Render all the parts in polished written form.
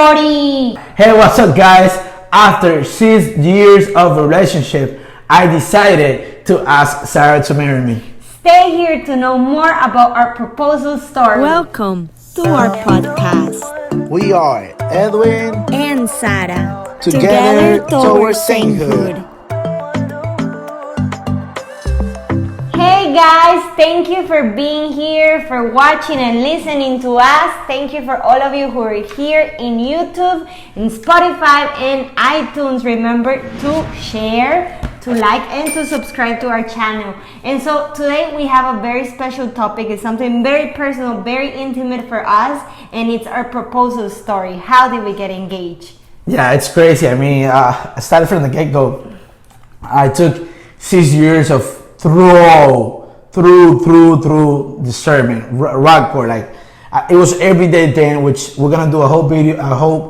story. Hey, what's up, guys? After 6 years of relationship, I decided to ask Sara to marry me. Stay here to know more about our proposal story. Welcome to our podcast. We are Edwin And Sara. Together towards sainthood. Hey guys, thank you for being here, for watching and listening to us. Thank you for all of you who are here in YouTube, in Spotify, and iTunes. Remember to share, to like, and to subscribe to our channel. And so today we have a very special topic. It's something very personal, very intimate for us, and it's our proposal story. How did we get engaged? Yeah, it's crazy. I mean, I started from the get-go. I took 6 years of through discernment, rockport. Like it was every day then, which we're gonna do a whole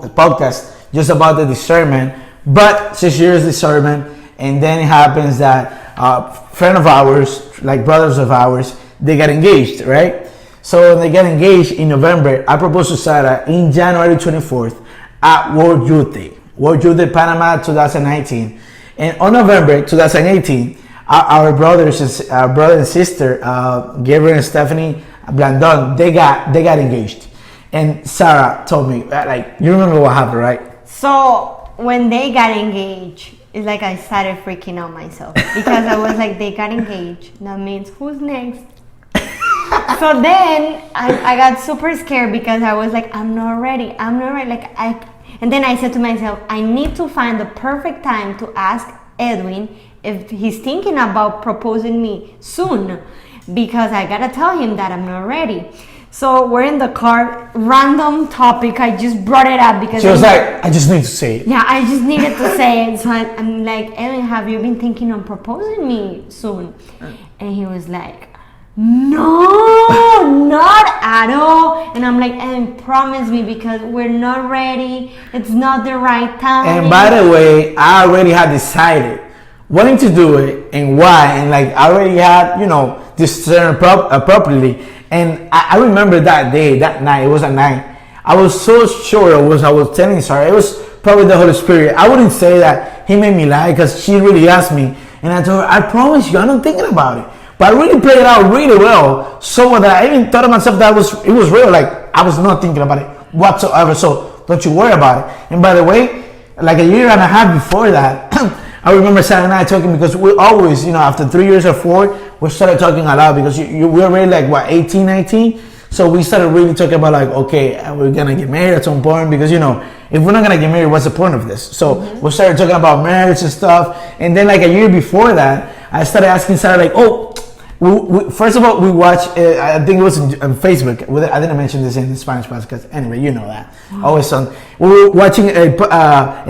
podcast just about the discernment. But 6 years discernment, and then it happens that friend of ours, like brothers of ours, they got engaged, right? So when they got engaged in November, I proposed to Sara in January 24th at World Youth Day, PANAMA 2019, and on November 2018. Our brother and sister, Gabriel and Stephanie Blandon, they got engaged. And Sara told me, like, you remember what happened, right? So when they got engaged, it's like I started freaking out myself because I was like, they got engaged. That means who's next? So then I got super scared because I was like, I'm not ready. And then I said to myself, I need to find the perfect time to ask Edwin if he's thinking about proposing me soon, because I gotta tell him that I'm not ready. So we're in the car, random topic, I just brought it up because she was like, I just need to say it. Yeah, I just needed to say it. So I'm like, Edwin, have you been thinking of proposing me soon? And he was like, no, not at all. And I'm like, Edwin, promise me, because we're not ready, it's not the right time. And by the way, I already had decided wanting to do it and why, and like I already had, discerned properly. And I remember that day, that night, it was a night, I was so sure I was telling Sara, it was probably the Holy Spirit. I wouldn't say that he made me lie, because she really asked me, and I told her, I promise you, I'm not thinking about it. But I really played it out really well, so that I even thought to myself that it was real, like I was not thinking about it whatsoever, so don't you worry about it. And by the way, like a year and a half before that, I remember Sara and I talking, because we always, after 3 years or 4, we started talking a lot, because we're already like, 18, 19? So we started really talking about like, okay, we're going to get married at some point, because, if we're not going to get married, what's the point of this? So we started talking about marriage and stuff. And then like a year before that, I started asking Sara like, first of all, we watched, I think it was on Facebook. I didn't mention this in the Spanish podcast. Anyway, you know that. Always on. We were watching a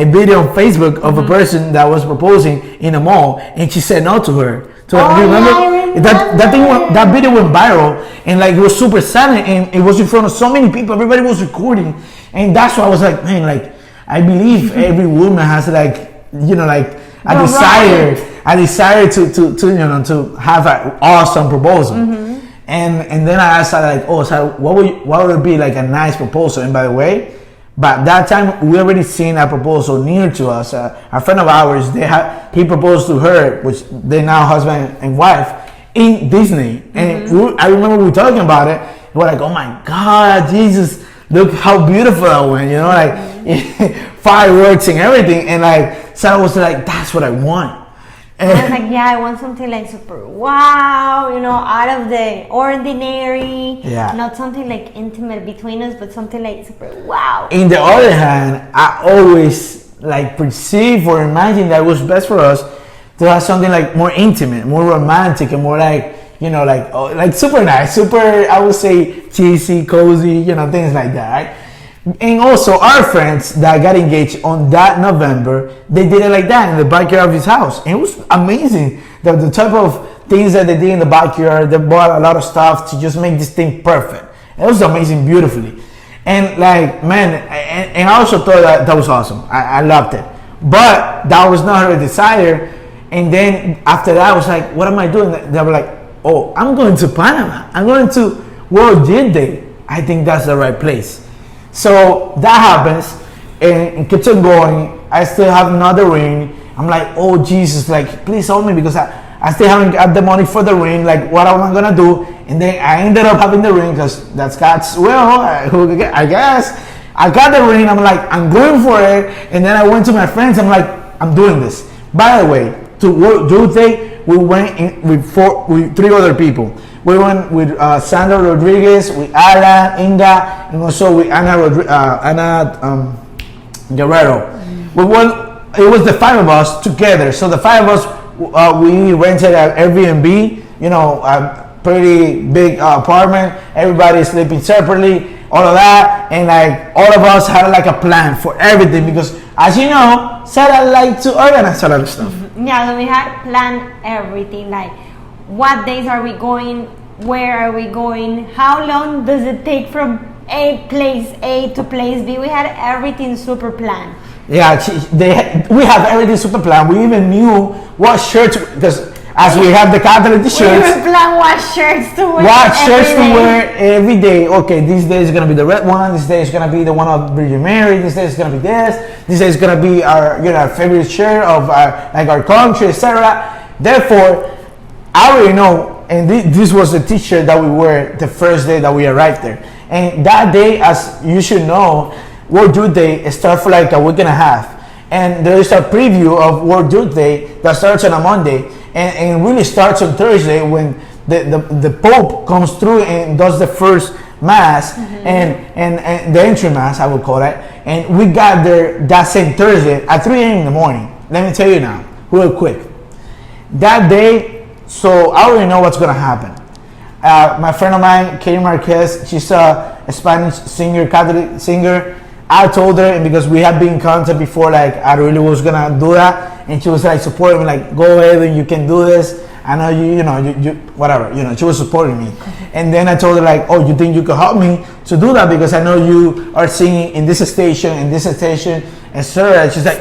video on Facebook of a person that was proposing in a mall, and she said no to her. So do you remember? That video went viral, and like it was super silent, and it was in front of so many people. Everybody was recording, and that's why I was like, man, like I believe every woman has like a desire to have an awesome proposal. And then I asked her like, Sara, what would it be like a nice proposal? And by the way, but that time we already seen a proposal near to us. A friend of ours, he proposed to her, which they're now husband and wife, in Disney. And I remember we were talking about it. We were like, oh my God, Jesus, look how beautiful that went, like fireworks and everything. And like Sara was like, that's what I want. And I was like, yeah, I want something like super wow, out of the ordinary. Yeah. Not something like intimate between us, but something like super wow. In the other hand, I always like perceive or imagine that it was best for us to have something like more intimate, more romantic, and more like, like super nice, super, I would say cheesy, cozy, things like that, right? And also our friends that got engaged on that November, they did it like that in the backyard of his house. And it was amazing. The type of things that they did in the backyard, they bought a lot of stuff to just make this thing perfect. It was amazing, beautifully. And like, man, and I also thought that was awesome. I loved it. But that was not her desire. And then after that, I was like, what am I doing? They were like, oh, I'm going to Panama. I'm going to World Youth Day. I think that's the right place. So that happens. and keeps on going. I still have another ring. I'm like, oh Jesus, like please help me because I still haven't got the money for the ring. Like, what am I gonna do? And then I ended up having the ring because that's God's will. I guess I got the ring. I'm like, I'm going for it. And then I went to my friends. I'm like, I'm doing this. By the way, to World Youth Day, we went in with three other people. We went with Sandra Rodriguez, with Alan, Inga, and also with Ana Guerrero. We went. It was the five of us together. So the five of us, we rented an Airbnb. You know, a pretty big apartment. Everybody sleeping separately. All of that, and like all of us had like a plan for everything because, as you know, Sarah liked to organize a lot of stuff. Yeah, so we had planned everything, like what days are we going, where are we going, how long does it take from place A to place B. We had everything super planned. Yeah, we have everything super planned. We even knew what shirts, because as we have the Catholic shirts, we even plan what shirts to wear. What shirts to wear every day. Okay, this day is gonna be the red one. This day is gonna be the one of Virgin Mary. This day is gonna be this. This day is gonna be our, our favorite shirt of like our country, etc. Therefore, I already know, and this was the T-shirt that we wore the first day that we arrived there. And that day, as you should know, World Youth Day starts for like a week and a half. And there is a preview of World Youth Day that starts on a Monday and really starts on Thursday when the Pope comes through and does the first Mass and the entry Mass, I would call it. And we got there that same Thursday at 3 a.m. in the morning. Let me tell you now, real quick. That day, so I already know what's going to happen. My friend of mine, Katie Marquez, she's a Spanish singer, Catholic singer. I told her, and because we had been in contact before, like I really was gonna do that, and she was like supporting me, like go ahead and you can do this. I know you whatever, she was supporting me. And then I told her like, oh, you think you could help me to do that because I know you are singing in this station, and Sarah, and she's like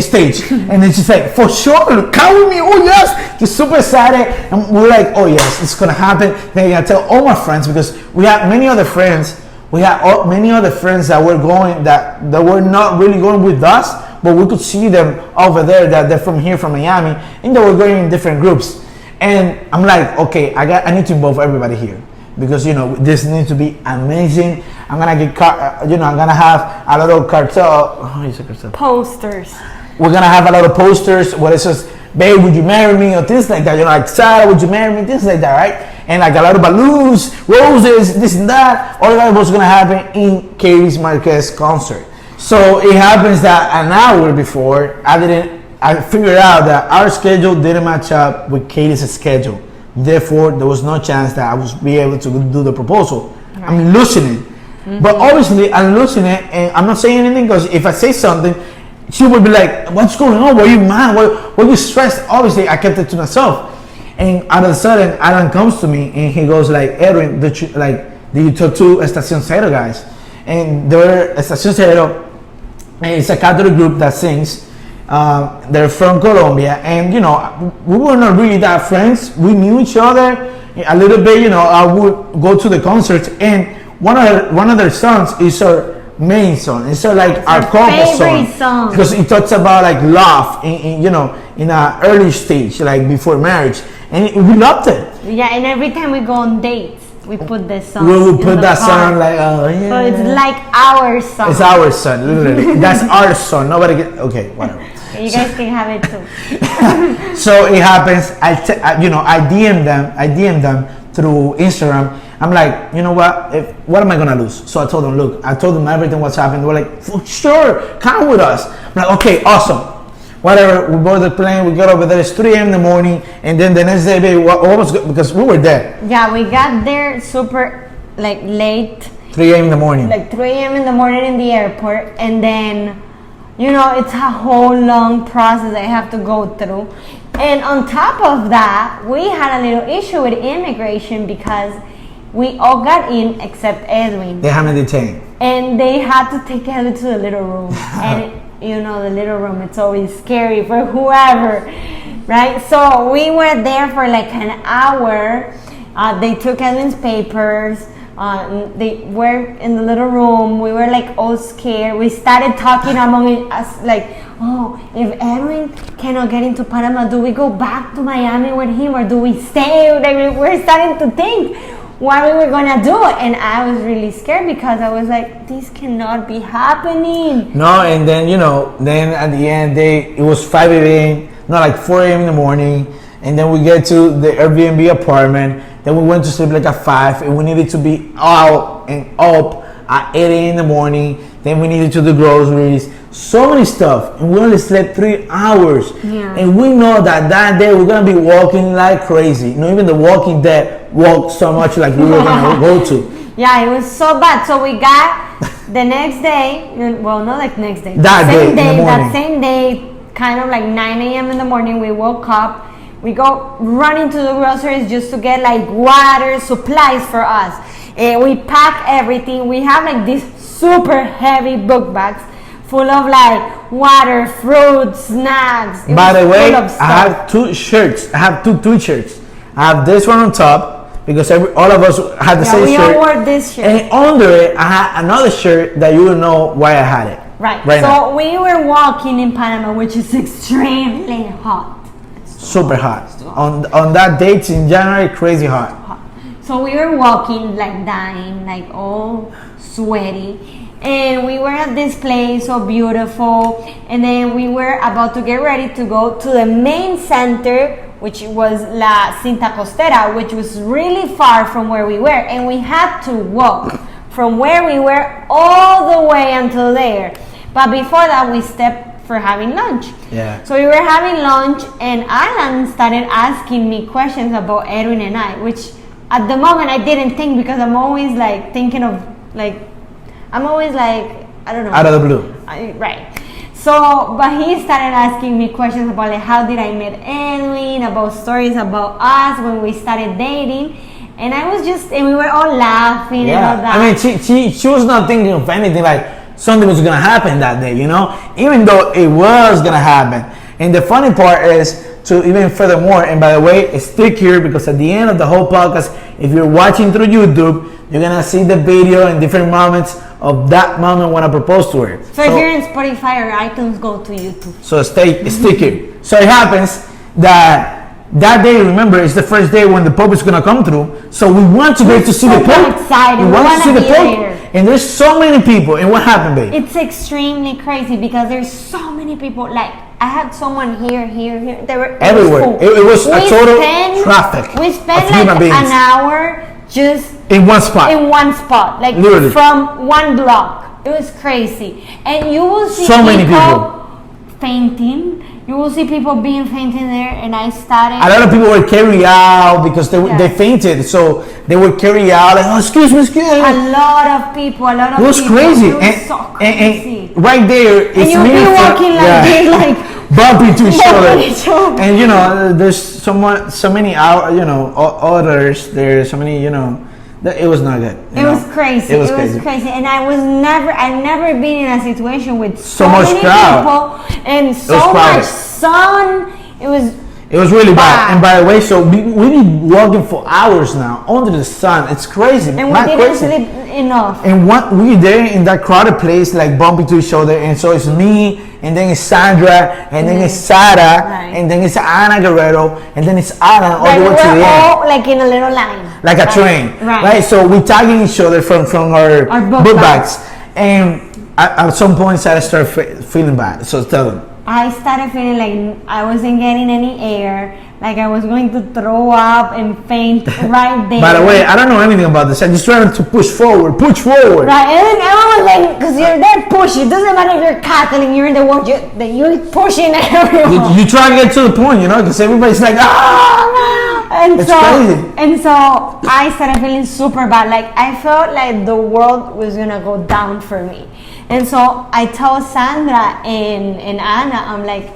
stage, and then she's like, for sure, come with me. Oh yes, she's super excited, and we're like, oh yes, it's gonna happen. Then I tell all my friends because we have many other friends. We had many other friends that were going that were not really going with us, but we could see them over there that they're from here, from Miami, and they were going in different groups. And I'm like, okay, I need to involve everybody here because this needs to be amazing. I'm gonna get I'm gonna have a lot of cartel. Posters. We're gonna have a lot of posters where it says, babe, would you marry me, or things like that. Like Sara, would you marry me, things like that, right? And like a lot of balloons, roses, this and that. All of that was gonna happen in Katie Marquez concert. So it happens that an hour before, I figured out that our schedule didn't match up with Katie's schedule. Therefore, there was no chance that I would be able to do the proposal. Right. I'm losing it. Mm-hmm. But obviously, I'm losing it, and I'm not saying anything because if I say something, she would be like, what's going on? Were you mad? Were you stressed? Obviously, I kept it to myself. And all of a sudden, Alan comes to me and he goes like, Edwin, did you talk to Estacion Cero guys? And they're Estacion Cero, it's a Catholic group that sings. They're from Colombia, and we were not really that friends. We knew each other a little bit. I would go to the concerts, and one of their songs is our main song. It's like our couple song because it talks about like love in a early stage, like before marriage, and we loved it. Yeah, and every time we go on dates, we put this song. We will put that song like, oh yeah. So it's like our song. It's our song, literally. That's our song. Nobody get okay, whatever. You guys can have it too. So it happens. I DM them through Instagram. I'm like, you know what am I gonna lose? So I told them everything what's happened. They were like, for sure, come with us. I'm like, okay, awesome. Whatever, we board the plane, we got over there, it's 3 a.m. in the morning, and then the next day, baby, what was good? Because we were there. Yeah, we got there super, like, late. 3 a.m. in the morning. Like 3 a.m. in the morning in the airport, and then, it's a whole long process I have to go through. And on top of that, we had a little issue with immigration because we all got in except Edwin. They haven't detained. And they had to take Edwin to the little room. And the little room, it's always scary for whoever, right? So we were there for like an hour. They took Edwin's papers. They were in the little room. We were like all scared. We started talking among us like, oh, if Edwin cannot get into Panama, do we go back to Miami with him or do we stay? Like, we're starting to think what we were gonna do, and I was really scared because I was like, this cannot be happening. No, and then then at the end it was 5 a.m. no, like 4 a.m. in the morning, and then we get to the Airbnb apartment. Then we went to sleep like at 5, and we needed to be out and up at 8 a.m. in the morning. Then we needed to do groceries, so many stuff, and we only slept 3 hours. Yeah. And we know that day we're gonna be walking like crazy. Even the Walking Dead walked so much like we were gonna go to. Yeah, it was so bad. So we got the next day. Well, not like next day. That Same day, kind of like 9 a.m. in the morning. We woke up. We go running to the groceries just to get like water, supplies for us. We pack everything. We have like these super heavy book bags full of like water, fruit, snacks. By the way, I have 2 shirts. I have two t-shirts. I have this one on top because all of us had the same shirt. We all wore this shirt. And under it, I had another shirt that you will know why I had it. Right so now. We were walking in Panama, which is extremely hot. Super hot. On that date in January, crazy hot. So we were walking like dying, like all sweaty, and we were at this place so beautiful, and then we were about to get ready to go to the main center, which was La Cinta Costera, which was really far from where we were, and we had to walk from where we were all the way until there. But before that, we stepped for having lunch. Yeah. So we were having lunch, and Alan started asking me questions about Edwin and I, which at the moment I didn't think, because I'm always like thinking of like, I'm always like, I don't know. Out of the blue. Right. So, but he started asking me questions about like how did I meet Edwin, about stories about us when we started dating. And I was just, and we were all laughing and all that. I mean, she was not thinking of anything like something was gonna happen that day, even though it was gonna happen. And the funny part is, to even furthermore, and by the way, stick here, because at the end of the whole podcast, if you're watching through YouTube, you're gonna see the video and different moments of that moment when I proposed to her. So if you're in Spotify or iTunes, go to YouTube. So stick here. So it happens that day, remember, it's the first day when the Pope is gonna come through. So we want to go to see the Pope. Excited. We want to see the Pope. There. And there's so many people. And what happened, babe? It's extremely crazy because there's so many people. Like, I had someone here. They were everywhere. It was a total traffic. We spent like an hour just in one spot. Like literally from one block. It was crazy. And you will see so many people fainting. You will see people being fainting there, and I started. A lot of people were carried out because they fainted, so they were carried out. Like, oh, excuse me. A lot of people. It was crazy. It was so crazy. And right there, it's and you'll be walking like this, like bumping to each other. And there's so many others. There's so many, it was not good. It was crazy. It was crazy. And I've never been in a situation with so much many crowd. People and so much sun. It was really bad. And by the way, so we've been walking for hours now under the sun. It's crazy. And we didn't sleep enough. And we there in that crowded place, like bumping to each other. And so it's me, and then it's Sandra, and then it's Sara, and then it's Ana Guerrero, and then it's Alan all the way to the end. All like in a little line. Like a train. Right? So we're tagging each other from our book bags. And at some point, Sara started feeling bad. So tell them. I started feeling like I wasn't getting any air, like I was going to throw up and faint right there. By the way, I don't know anything about this. I just tried to push forward. Right, and then everyone was like, because you're there pushing. It doesn't matter if you're Catholic, you're in the world, you're pushing everyone. You try to get to the point, because everybody's like, ah, and it's crazy. And so I started feeling super bad. Like I felt like the world was gonna go down for me. And so I told Sandra and Anna, I'm like,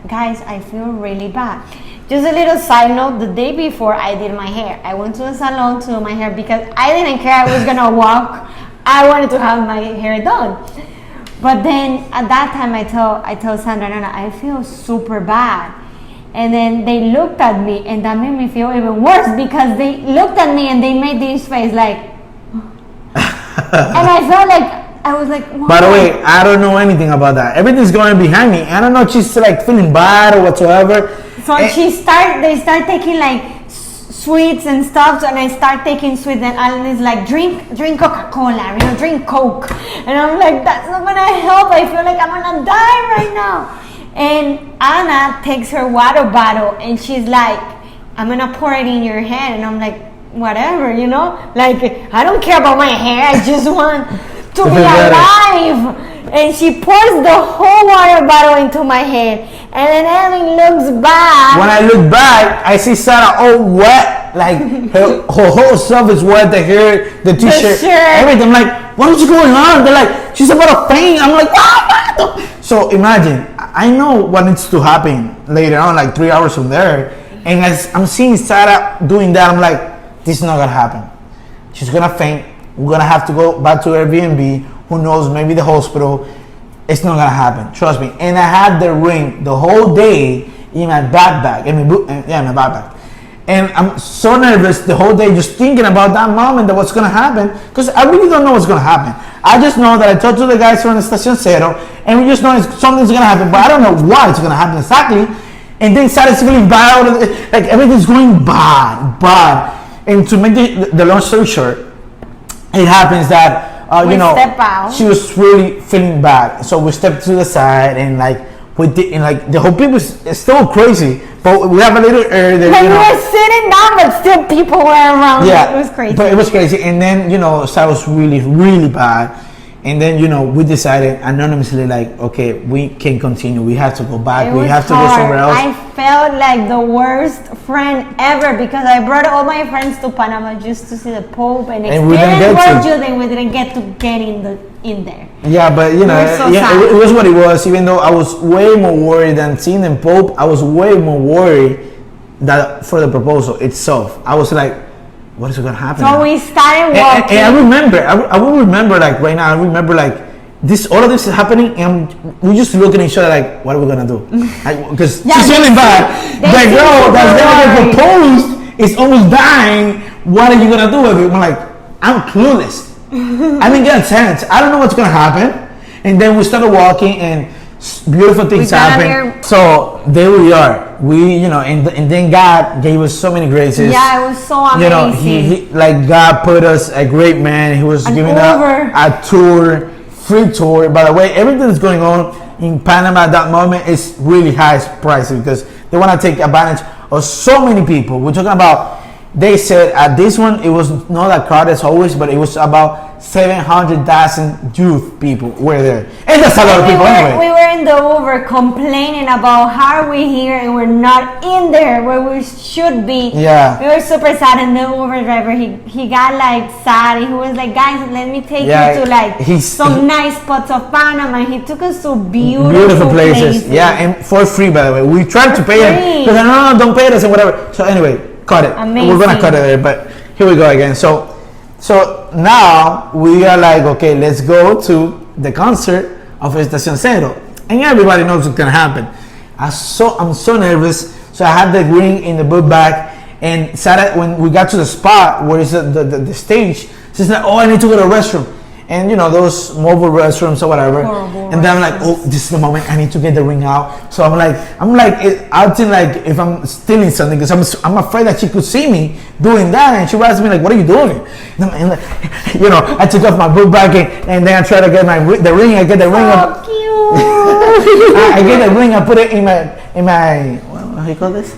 guys, I feel really bad. Just a little side note, the day before I did my hair, I went to the salon to do my hair because I didn't care I was gonna walk. I wanted to have my hair done. But then at that time I told Sandra and Anna, I feel super bad. And then they looked at me, and that made me feel even worse because they looked at me and they made this face like, And I felt like, I was like, wow. By the way, I don't know anything about that. Everything's going behind me. I don't know if she's like feeling bad or whatsoever. So they start taking like sweets and stuff, and I start taking sweets, and Alan is like, drink Coca-Cola, drink Coke. And I'm like, that's not gonna help. I feel like I'm gonna die right now. And Anna takes her water bottle and she's like, I'm gonna pour it in your head. And I'm like, whatever, like, I don't care about my hair, I just want to be alive. And she pours the whole water bottle into my head. And then Edwin looks back. When I look back, I see Sara all wet, like her whole self is wet, the hair, the t-shirt, everything. I'm like, what is going on? They're like, she's about to faint. I'm like, what? So imagine, I know what needs to happen later on, like 3 hours from there. And as I'm seeing Sara doing that, I'm like, this is not gonna happen. She's gonna faint. We're gonna have to go back to Airbnb. Who knows? Maybe the hospital. It's not gonna happen. Trust me. And I had the ring the whole day in my backpack. In my backpack. And I'm so nervous the whole day just thinking about that moment that what's gonna happen, because I really don't know what's gonna happen. I just know that I talked to the guys from Estacion Cero, and we just know something's gonna happen, but I don't know why it's gonna happen exactly. And then Sara's feeling bad, like everything's going bad. And to make the long story short, it happens that step out. She was really feeling bad, so we stepped to the side, and like the whole people is still crazy, but we have a little air there. Like we were sitting down, but still people were around. Yeah, it was crazy. But it was crazy, and then Sara was really bad. And then, we decided anonymously, like, okay, we can continue. We have to go back. We have to go somewhere else. I felt like the worst friend ever, because I brought all my friends to Panama just to see the Pope, and if we they didn't didn't get want to. you, then we didn't get to get in there. Yeah, but sad. it was what it was. Even though I was way more worried than seeing the Pope, I was way more worried that for the proposal itself. I was like, what is going to happen? So we started walking. And I will remember like right now. I remember like all of this is happening, and we just looking at each other like, what are we gonna do? Because she's feeling bad. The girl that's gonna get proposed is almost dying. What are you gonna do with it? I'm like, I'm clueless. I didn't get a chance. I don't know what's gonna happen. And then we started walking, and beautiful things happened. So there we are. We, and then God gave us so many graces. Yeah, it was so amazing. He like God put us a great man. He was giving a tour, free tour. By the way, everything that's going on in Panama at that moment is really high prices, because they want to take advantage of so many people. We're talking about, they said at this one, it was not that crowded as always, but it was about 700,000 youth people were there. And that's a lot of people anyway. We were in the Uber complaining about how are we here and we're not in there where we should be. Yeah. We were super sad, and the Uber driver, he got like sad. He was like, guys, let me take you to like some nice spots of Panama. He took us to beautiful places. Yeah, and for free, by the way. We tried to pay him, because no, don't pay us and whatever. So anyway, cut it. Amazing. We're gonna cut it there, but here we go again. So now we are like, okay, let's go to the concert of Estacion Cero, and everybody knows what's gonna happen. I'm so nervous. So I had the ring in the book bag, and Sara, when we got to the spot where is the stage, she's like, oh, I need to go to the restroom. And those mobile restrooms or whatever. And then I'm like, oh, this is the moment. I need to get the ring out. So I'm like acting like if I'm stealing something, because I'm afraid that she could see me doing that, and she would ask me like, what are you doing? And like, I took off my book bag, and then I try to get the ring. I get the ring. So cute. I get the ring. I put it in my what do you call this?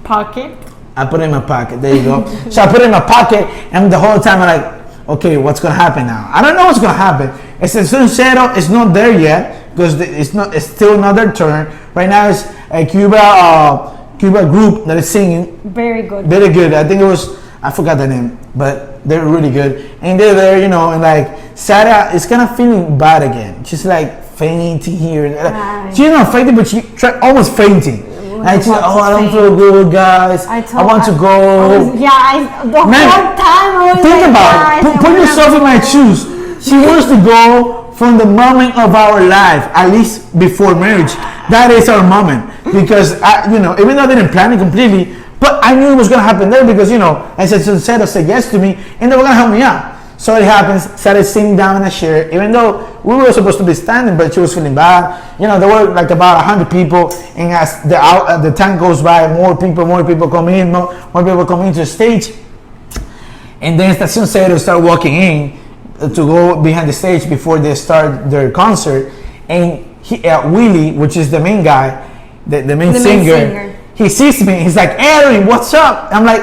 Pocket. I put it in my pocket. There you go. So I put it in my pocket, and the whole time I'm like, okay, what's gonna happen now? I don't know what's gonna happen. Estacion Cero is not there yet, because it's still not their turn. Right now it's a Cuba group that is singing. Very good. Very good. I think it was, I forgot the name, but they're really good. And they're there, and like Sara is kind of feeling bad again. She's like fainting here. She's not fainting, but she almost fainting. And she's like, oh, I don't feel good, guys. I want to go. The whole time I was think like, about it. Put yourself in my shoes. She wants to go from the moment of our life, at least before marriage. That is our moment, because even though I didn't plan it completely, but I knew it was gonna happen there, because I said, Cero said yes to me, and they were gonna help me out. So it happens, Sara is sitting down in a chair, even though we were supposed to be standing, but she was feeling bad. There were like about 100 people, and as the time goes by, more people come in, more people come into the stage. And then Estacion Cero start walking in to go behind the stage before they start their concert. And Willie, which is the main guy, the main singer, he sees me. He's like, Edwin, what's up? I'm like,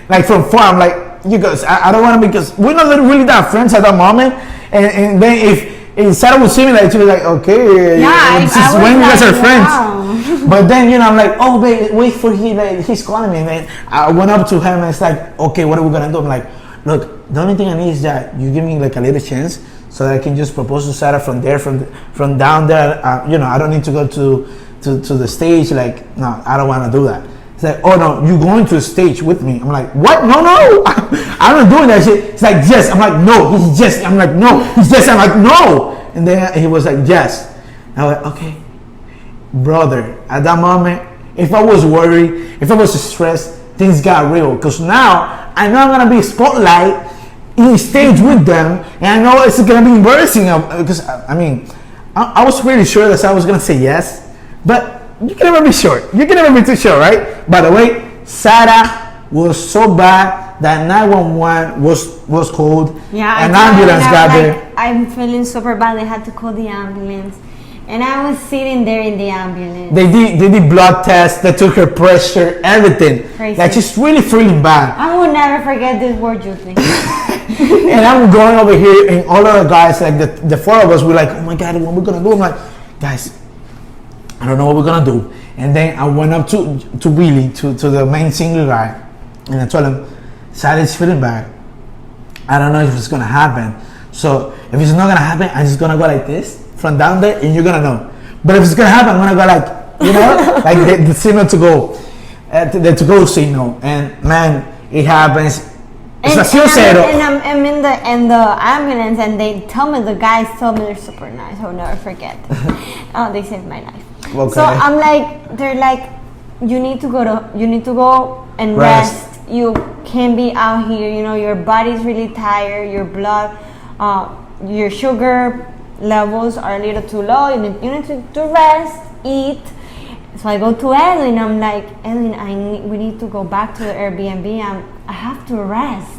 like from far. I'm like, you guys, I don't want to, because we're not really that friends at that moment. And then if Sara would see me, like, she was like, okay, since when you guys are friends? But then, I'm like, oh, babe, wait for him. Like, he's calling me. And then I went up to him and it's like, okay, what are we going to do? I'm like, look, the only thing I need is that you give me like a little chance so that I can just propose to Sara from there, from down there. I don't need to go to the stage. Like, no, I don't want to do that. It's like, oh no, you're going to the stage with me. I'm like, what? No, I'm not doing that shit. It's like, yes. I'm like, no, he's just. I'm like, no, he's just. I'm like, no. And then he was like, yes. I was like, okay, brother. At that moment, if I was worried, if I was stressed, things got real. Because now I know I'm gonna be spotlight in stage with them, and I know it's gonna be embarrassing. Because I was pretty sure that I was gonna say yes, but you can never be sure. You can never be too sure, right? By the way, Sara was so bad that 911 was called. Yeah, an ambulance got there. I'm feeling super bad. They had to call the ambulance, and I was sitting there in the ambulance. They did blood tests. They took her pressure, everything. Crazy. Like, she's really feeling bad. I will never forget this word you think. And I'm going over here, and all of the guys, like the four of us, were like, oh my God, what are we gonna do? I'm like, guys, I don't know what we're gonna do. And then I went up to Willie, to the main singer guy, and I told him, Sara's feeling bad. I don't know if it's gonna happen. So if it's not gonna happen, I'm just gonna go like this from down there, and you're gonna know. But if it's gonna happen, I'm gonna go like, like the signal to go, the to go signal. And man, it happens. Estacion Cero. And I'm in the ambulance, and the guys told me they're super nice. I'll never forget. Oh, they saved my life. Okay. So I'm like, they're like, you need to go and rest. You can't be out here. Your body's really tired. Your blood, your sugar levels are a little too low. You need to rest, eat. So I go to Edwin. I'm like, Edwin, we need to go back to the Airbnb. I have to rest.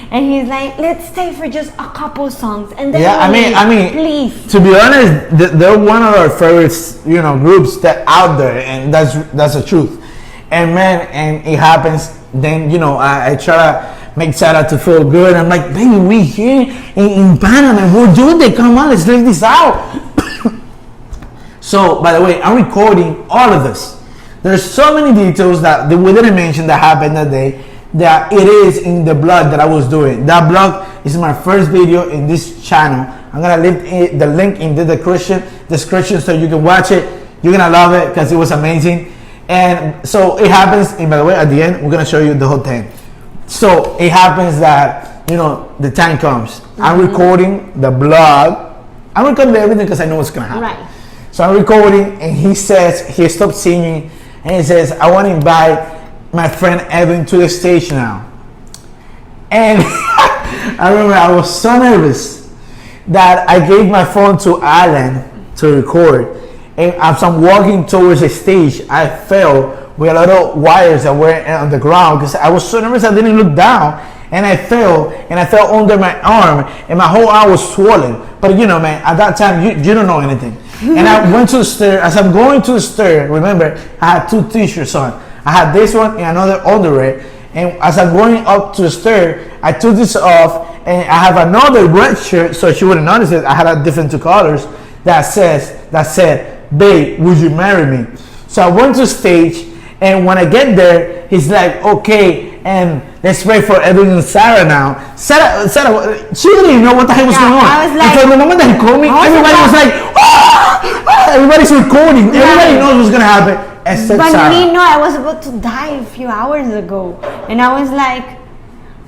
And he's like, let's stay for just a couple songs, and then I mean, please. To be honest, they're one of our favorites, groups that out there, and that's the truth. And man, and it happens. Then I try to make Sara to feel good. I'm like, baby, we here in Panama, we're doing it. Come on, let's leave this out. So, by the way, I'm recording all of this. There's so many details that we didn't mention that happened that day, that it is in the blog that I was doing. That blog is my first video in this channel. I'm gonna leave the link in the description so you can watch it. You're gonna love it because it was amazing. And so it happens, and by the way, at the end, we're gonna show you the whole thing. So it happens that, the time comes. I'm recording the blog. I'm recording everything because I know what's gonna happen. Right. So I'm recording, and he stopped singing, and he says, I want to invite my friend Edwin to the stage now. And I remember I was so nervous that I gave my phone to Alan to record. And as I'm walking towards the stage, I fell with a lot of wires that were on the ground because I was so nervous I didn't look down. And I fell under my arm, and my whole arm was swollen. But man, at that time, you don't know anything. And I went to the stair. As I'm going to the stair, remember, I had two t-shirts on. I had this one and another under it. And as I'm going up to the stair, I took this off, and I have another red shirt, so she wouldn't notice it. I had a different two colors that said, babe, would you marry me? So I went to stage, and when I get there, he's like, okay, and let's pray for Edwin and Sara now. Sara, she didn't even know what the hell was going on. I was like, and from the moment that he called me, everybody was like, everybody's recording. Yeah. Everybody knows what's going to happen. Except Sara. But I was about to die a few hours ago, and I was like,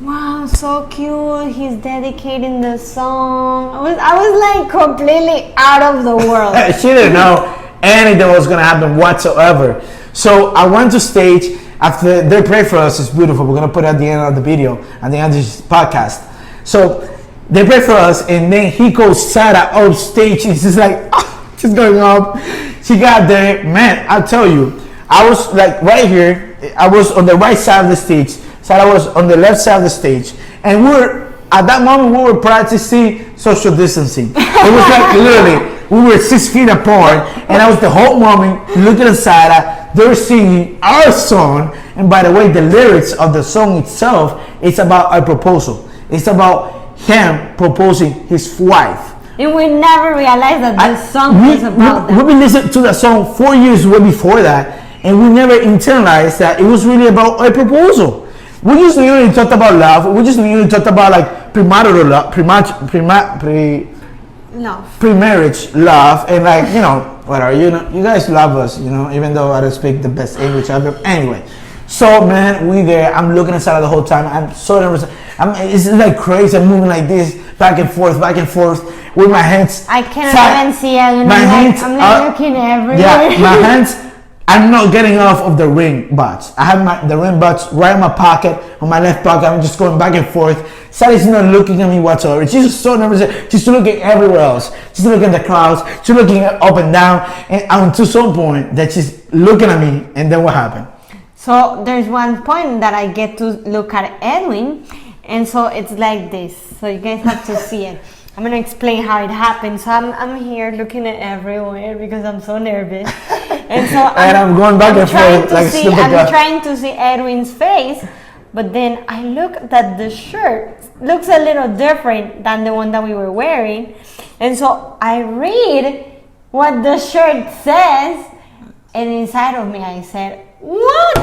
wow, so cute. He's dedicating the song. I was like completely out of the world. She didn't know anything was going to happen whatsoever. So I went to stage. After they pray for us, it's beautiful. We're going to put it at the end of the video, at the end of this podcast. So they pray for us, and then he calls Sara up stage. And she's like, oh, she's going up. She got there, man. I'll tell you, I was like right here. I was on the right side of the stage. Sara was on the left side of the stage, and at that moment we were practicing social distancing. It was like literally we were 6 feet apart, and I was the whole moment looking at Sara. They're singing our song, and by the way, the lyrics of the song itself, it's about a proposal. It's about him proposing his wife. And we never realized that the song was about that. We've been listening to that song 4 years way before that, and we never internalized that it was really about a proposal. We just literally talked about love. We just literally talked about like premarital love, pre-marriage love, and like, you know, whatever, you know, you guys love us, you know, even though I don't speak the best English ever. Anyway, so man, we there. I'm looking at Sara the whole time. I'm so nervous. It's like crazy. I'm moving like this, back and forth, with my hands. I cannot even see it. I'm like looking everywhere. Yeah, my hands. I'm not getting off of the ring butts. I have the ring butts right in my pocket, on my left pocket. I'm just going back and forth. Sara's not looking at me whatsoever. She's just so nervous. She's looking everywhere else. She's looking at the crowds. She's looking up and down. And until some point that she's looking at me. And then what happened? So there's one point that I get to look at Edwin. And so it's like this. So you guys have to see it. I'm going to explain how it happened. So I'm here looking at everywhere because I'm so nervous. And so I'm going back and forth like a stupid guy. I'm trying to see Edwin's face, but then I look that the shirt looks a little different than the one that we were wearing. And so I read what the shirt says, and inside of me I said, what?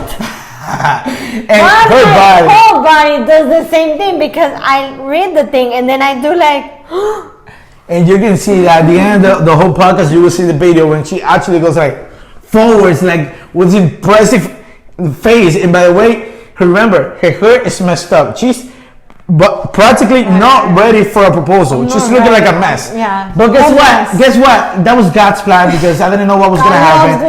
And my whole body does the same thing because I read the thing and then I do like and you can see that at the end of the whole podcast you will see the video when she actually goes like forwards, like with impressive face. And by the way, remember, her hair is messed up. She's practically not ready for a proposal. She's looking like a mess. Yeah. But guess what? Guess what? That was God's plan because I didn't know what was gonna happen.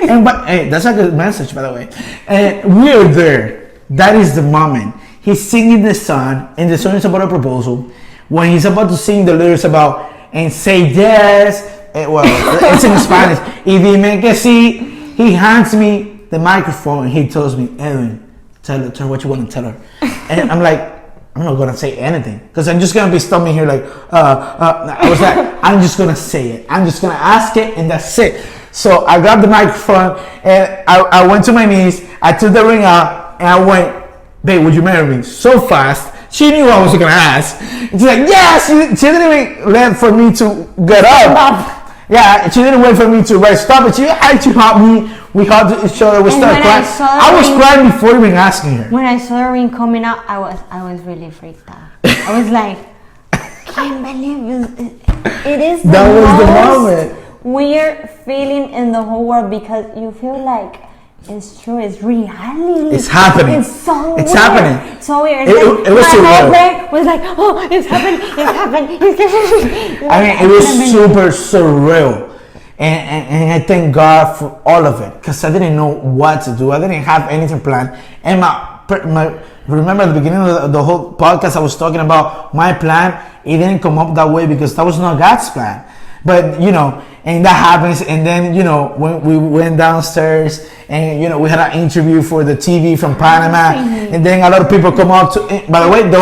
And but hey, that's a good message, by the way. And we're there. That is the moment. He's singing the song, and the song is about a proposal. When he's about to sing the lyrics about and say yes, well, it's in Spanish. Y dime que sí. He hands me the microphone and he tells me, Edwin, tell her what you want to tell her. And I'm like, I'm not gonna say anything because I'm just gonna be stumbling here like, I was like, I'm just gonna say it. I'm just gonna ask it, and that's it. So I grabbed the microphone and I went to my knees. I took the ring out and I went, babe, would you marry me? So fast. She knew I was gonna ask. And she's like, yes. She didn't even wait for me to get up. Yeah, she didn't wait for me to stop, but she had to help me. We hugged each other. We started crying. I was crying before even asking her. When I saw the ring coming out, I was really freaked out. I was like, can't believe it is the that was the moment. Weird feeling in the whole world because you feel like it's true, it's reality. It's happening. It's so it's weird. happening. So weird. It was surreal. My whole brain was like, oh, it's happening, it's happening, it's happening. I mean, it was super surreal. And I thank God for all of it because I didn't know what to do. I didn't have anything planned. And remember at the beginning of the whole podcast, I was talking about my plan. It didn't come up that way because that was not God's plan. But, you know, and that happens. And then, you know, when we went downstairs and, you know, we had an interview for the TV from Panama. And then a lot of people come up to, by the way, the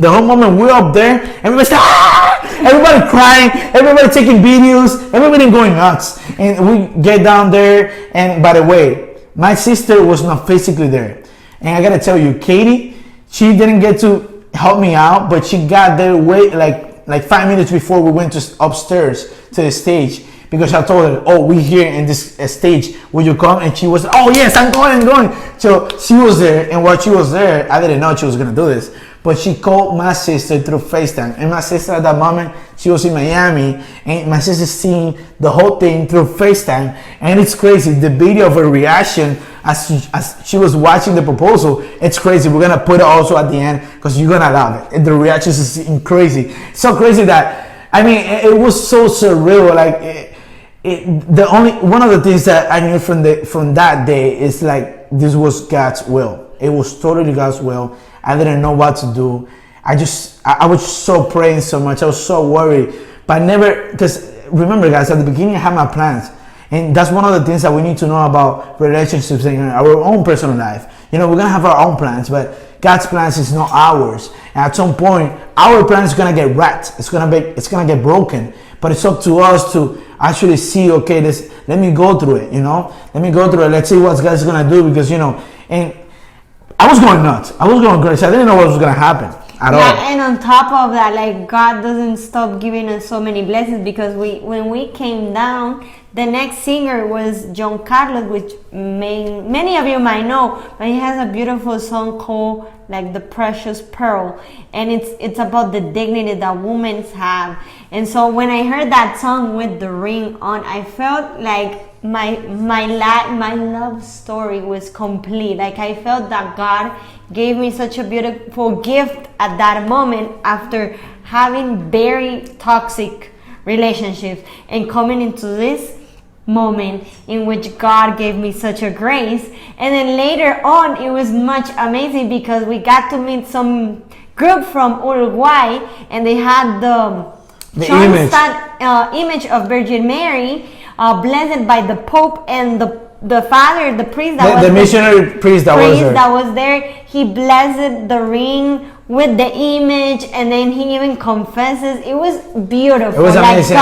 whole moment we're up there, everybody's like, ah! Everybody crying, everybody taking videos, everybody going nuts. And we get down there, and by the way, my sister was not physically there. And I gotta tell you, Katie, she didn't get to help me out, but she got there way like 5 minutes before we went to upstairs to the stage. Because I told her, oh, we're here in this stage, will you come? And she was, oh yes, I'm going. So she was there, and while she was there, I didn't know she was gonna do this. But she called my sister through FaceTime. And my sister at that moment, she was in Miami. And my sister seeing the whole thing through FaceTime. And it's crazy. The video of her reaction as she was watching the proposal, it's crazy. We're going to put it also at the end because you're going to love it. And the reactions is crazy. So crazy that, I mean, it was so surreal. Like, one of the things that I knew from that day is like, this was God's will. It was totally God's will. I didn't know what to do. I was so praying so much. I was so worried, but never, because remember, guys, at the beginning I had my plans. And that's one of the things that we need to know about relationships in our own personal life. We're going to have our own plans, but God's plans is not ours. And at some point, our plan is going to get wrecked. It's going to get broken. But it's up to us to actually see, okay, let me go through it, Let me go through it. Let's see what God's going to do because, and I was going nuts. I was going crazy. I didn't know what was going to happen. At all. And on top of that, like, God doesn't stop giving us so many blessings, because when we came down, the next singer was John Carlos, which many of you might know, but he has a beautiful song called like The Precious Pearl, and it's about the dignity that women have. And so when I heard that song with the ring on, I felt like my love story was complete. Like, I felt that God gave me such a beautiful gift at that moment, after having very toxic relationships and coming into this moment in which God gave me such a grace. And then later on, it was much amazing because we got to meet some group from Uruguay, and they had the image of Virgin Mary, blessed by the Pope and the father, the priest that was the missionary priest that was there. He blessed the ring with the image, and then he even confesses. It was beautiful. It was amazing.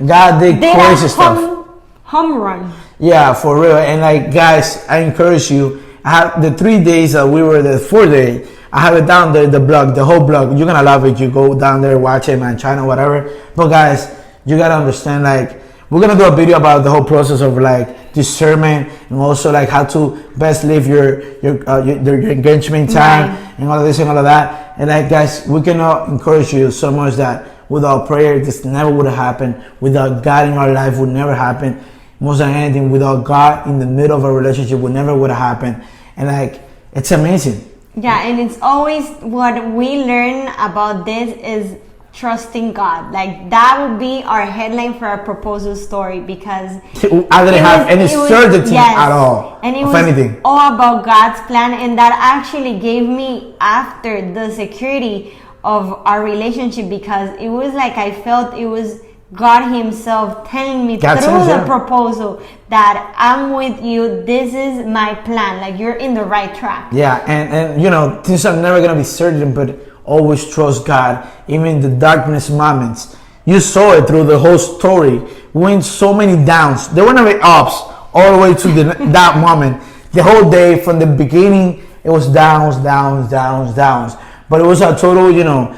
God did crazy stuff. Home run. Yeah, for real. And like, guys, I encourage you. I have the 3 days that we were the 4th day. I have it down there, the blog, the whole blog. You're gonna love it. You go down there, watch it, man, channel, whatever. But guys, you gotta understand, like, we're gonna do a video about the whole process of like discernment, and also like how to best live your engagement time, right, and all of this and all of that. And like, guys, we cannot encourage you so much that without prayer, this never would have happened. Without God in our life, would never happen. Most than anything, without God in the middle of a relationship, would never would have happened. And like, it's amazing. Yeah, and it's always what we learn about this is trusting God. Like, that would be our headline for our proposal story, because I didn't have any certainty at all, and it of was anything. All about God's plan, and that actually gave me after the security of our relationship, because it was like I felt it was God himself telling me through the proposal that I'm with you, this is my plan, like, you're in the right track. Yeah, and you know, things are never gonna be certain, but always trust God, even in the darkness moments. You saw it through the whole story. We went so many downs. There were never ups all the way to that moment. The whole day from the beginning, it was downs. But it was a total, you know,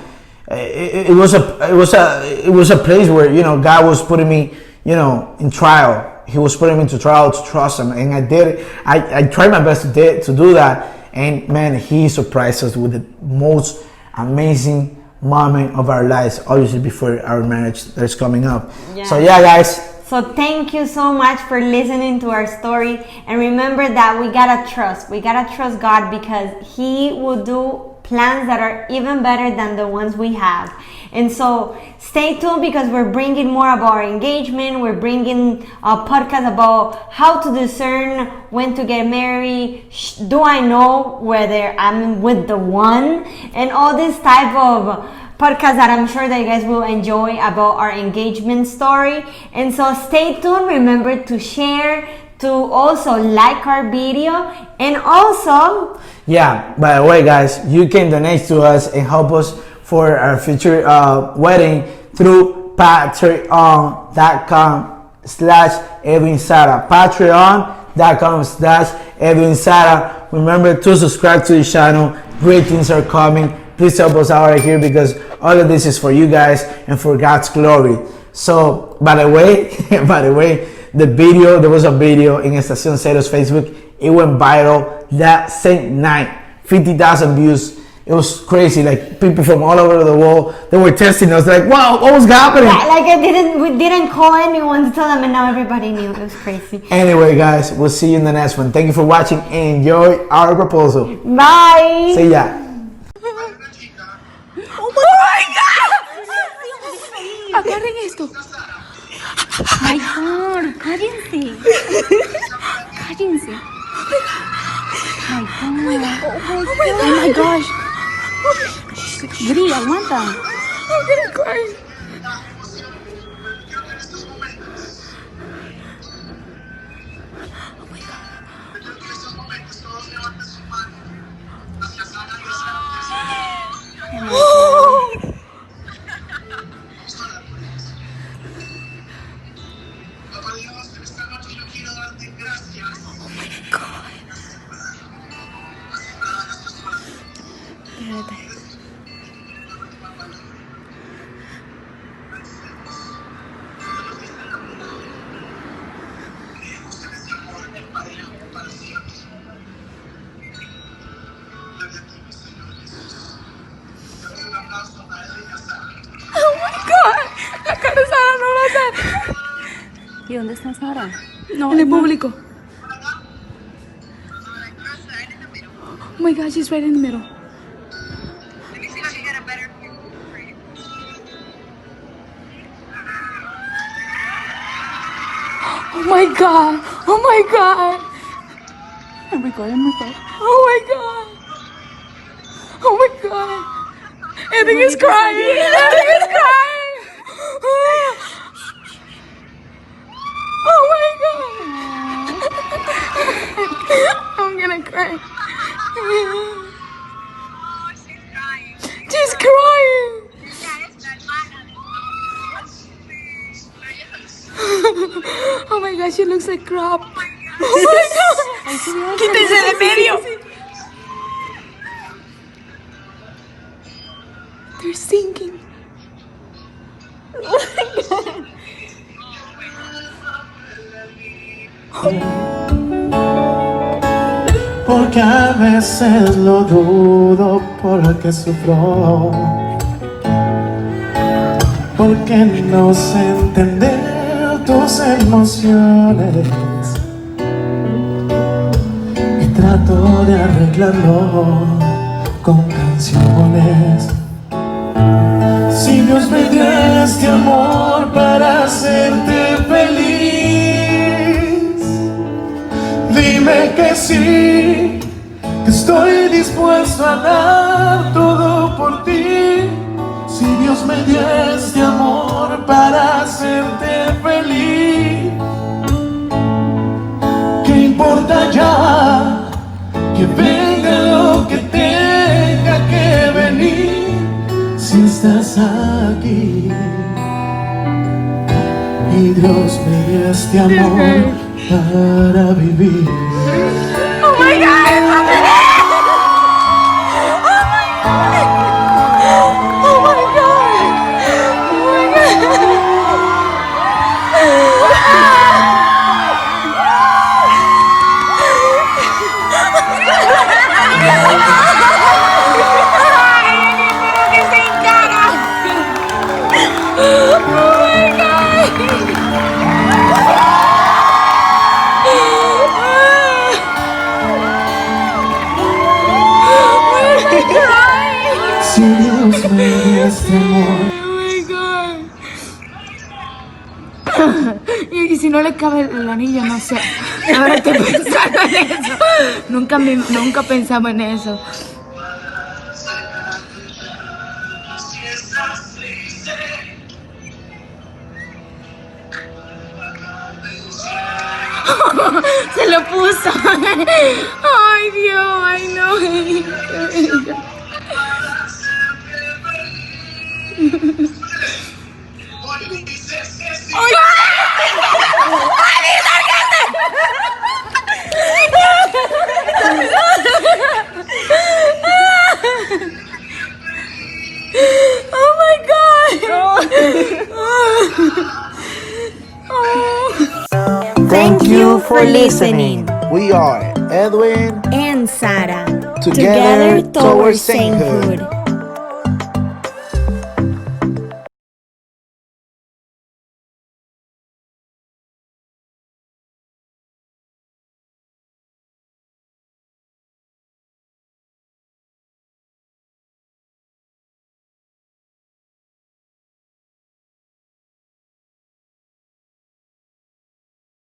it was a place where, you know, God was putting me, you know, in trial. He was putting me into trial to trust him, and I did it. I tried my best to do that, and man, he surprised us with the most amazing moment of our lives, obviously before our marriage that's coming up. Yeah. So yeah, guys. So thank you so much for listening to our story, and remember that we gotta trust God, because he will do plans that are even better than the ones we have. And so stay tuned, because we're bringing more about our engagement. We're bringing a podcast about how to discern when to get married. Do I know whether I'm with the one? And all this type of podcast that I'm sure that you guys will enjoy about our engagement story. And so stay tuned. Remember to share, to also like our video, and also, yeah, by the way, guys, you can donate to us and help us for our future wedding through patreon.com/Edwin Sara. patreon.com/Edwin Sara. Remember to subscribe to the channel. Great things are coming. Please help us out right here, because all of this is for you guys and for God's glory. So, by the way, there was a video in Estacion Cero's Facebook. It went viral that same night. 50,000 views. It was crazy. Like, people from all over the world, they were testing us. Like, wow, what was happening? Yeah, like, we didn't call anyone to tell them, and now everybody knew. It was crazy. Anyway, guys, we'll see you in the next one. Thank you for watching, and enjoy our proposal. Bye. See ya. ¡Oh my God! Agarren esto. Ay, amor, cállense. Cállense. Oh my gosh. Gri, aguanta. I'm gonna cry. La cara de Sara no lo sé. ¿Y dónde está Sara? No, en el público. Oh my gosh, she's right in the middle. Oh my god. Oh my god. I'm recording. Oh my god. Oh my god. Edwin is crying. Edwin is crying. Oh my god. I'm gonna cry. She's crying. Oh my god, she looks like crap. Oh my god. Quítese de medio. They're singing. Porque a veces lo dudo porque sufro, porque no sé entender tus emociones y trato de arreglarlo con canciones. Si Dios me dio este amor para hacerte feliz, dime que sí, que estoy dispuesto a dar todo por ti. Si Dios me dio este amor para hacerte feliz, ¿qué importa ya? Que venga lo que tenga que venir. Si estás aquí y Dios me dio este amor para vivir. Oh my god, it's happening! Oh my god! Oh my Si Dios me dio este amor. Oh my god. Y si no le cabe el anillo, no sé. Ahora estoy pensando en eso. Nunca pensaba en eso. Se lo puso. Ay, Dios, ay, no. Oh my god. Thank you for listening. We are Edwin And Sara. Together towards sainthood.